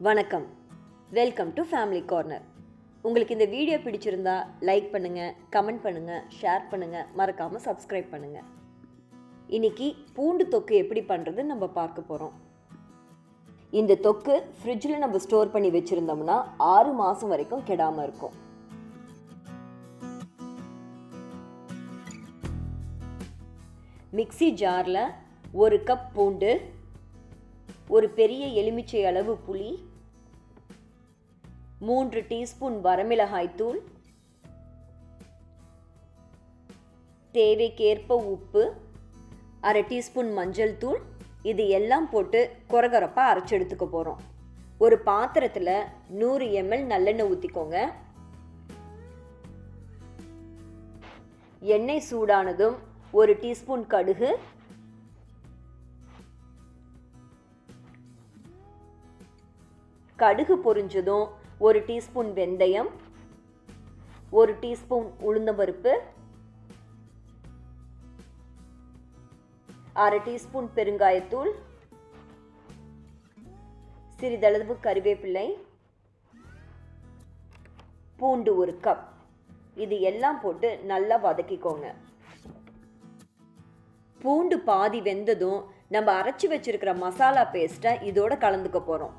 வணக்கம், welcome to family corner. உங்களுக்கு இந்த வீடியோ பிடிச்சிருந்தா லைக் பண்ணுங்கள், கமெண்ட் பண்ணுங்கள், ஷேர் பண்ணுங்கள், மறக்காமல் சப்ஸ்கிரைப் பண்ணுங்கள். இன்றைக்கி பூண்டு தொக்கு எப்படி பண்ணுறதுன்னு நம்ம பார்க்க போகிறோம். இந்த தொக்கு ஃப்ரிட்ஜில் நம்ம ஸ்டோர் பண்ணி வச்சுருந்தோம்னா 6 மாதம் வரைக்கும் கெடாமல் இருக்கும். மிக்ஸி ஜாரில் 1 கப் பூண்டு, ஒரு பெரிய எலுமிச்சை அளவு புளி, 3 டீஸ்பூன் வரமிளகாய் தூள், தேவைக்கேற்ப உப்பு, 1/2 டீஸ்பூன் மஞ்சள் தூள், இது எல்லாம் போட்டு கொரகொரப்பாக அரைச்சி எடுத்துக்க போகிறோம். ஒரு பாத்திரத்தில் 100 ml நல்லெண்ணெய் ஊற்றிக்கோங்க. எண்ணெய் சூடானதும் 1 டீஸ்பூன் கடுகு, கடுகு பொரிஞ்சதும் 1 டீஸ்பூன் வெந்தயம், 1 டீஸ்பூன் உளுந்தம்பருப்பு, 1/2 டீஸ்பூன் பெருங்காயத்தூள், சிறிதளவு கறிவேப்பிலை, பூண்டு 1 கப், இது எல்லாம் போட்டு நல்லா வதக்கிக்கோங்க. பூண்டு பாதி வெந்ததும் நம்ம அரைச்சி வச்சிருக்கிற மசாலா பேஸ்ட்டை இதோட கலந்துக்க போகிறோம்.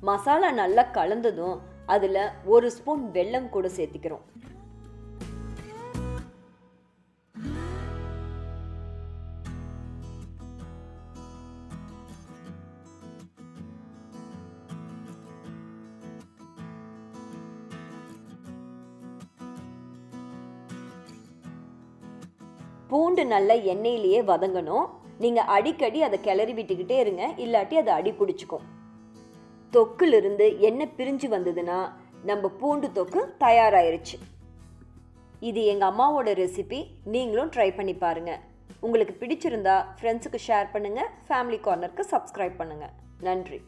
மசாலா நல்லா கலந்ததும் அதில் 1 ஸ்பூன் வெல்லம் கூட சேர்த்துக்கிறோம். பூண்டு நல்லா எண்ணெயிலேயே வதங்கணும். நீங்கள் அடிக்கடி அதை கிளறி விட்டுக்கிட்டே இருங்க, இல்லாட்டி அதை அடி பிடிச்சிக்கும். தொக்குலிருந்து எண்ணெய் பிரிஞ்சு வந்ததுன்னா நம்ம பூண்டு தொக்கு தயாராகிருச்சு. இது எங்கள் அம்மாவோட ரெசிபி, நீங்களும் ட்ரை பண்ணி பாருங்கள். உங்களுக்கு பிடிச்சிருந்தா ஃப்ரெண்ட்ஸுக்கு ஷேர் பண்ணுங்கள், ஃபேமிலி கார்னருக்கு சப்ஸ்கிரைப் பண்ணுங்கள். நன்றி.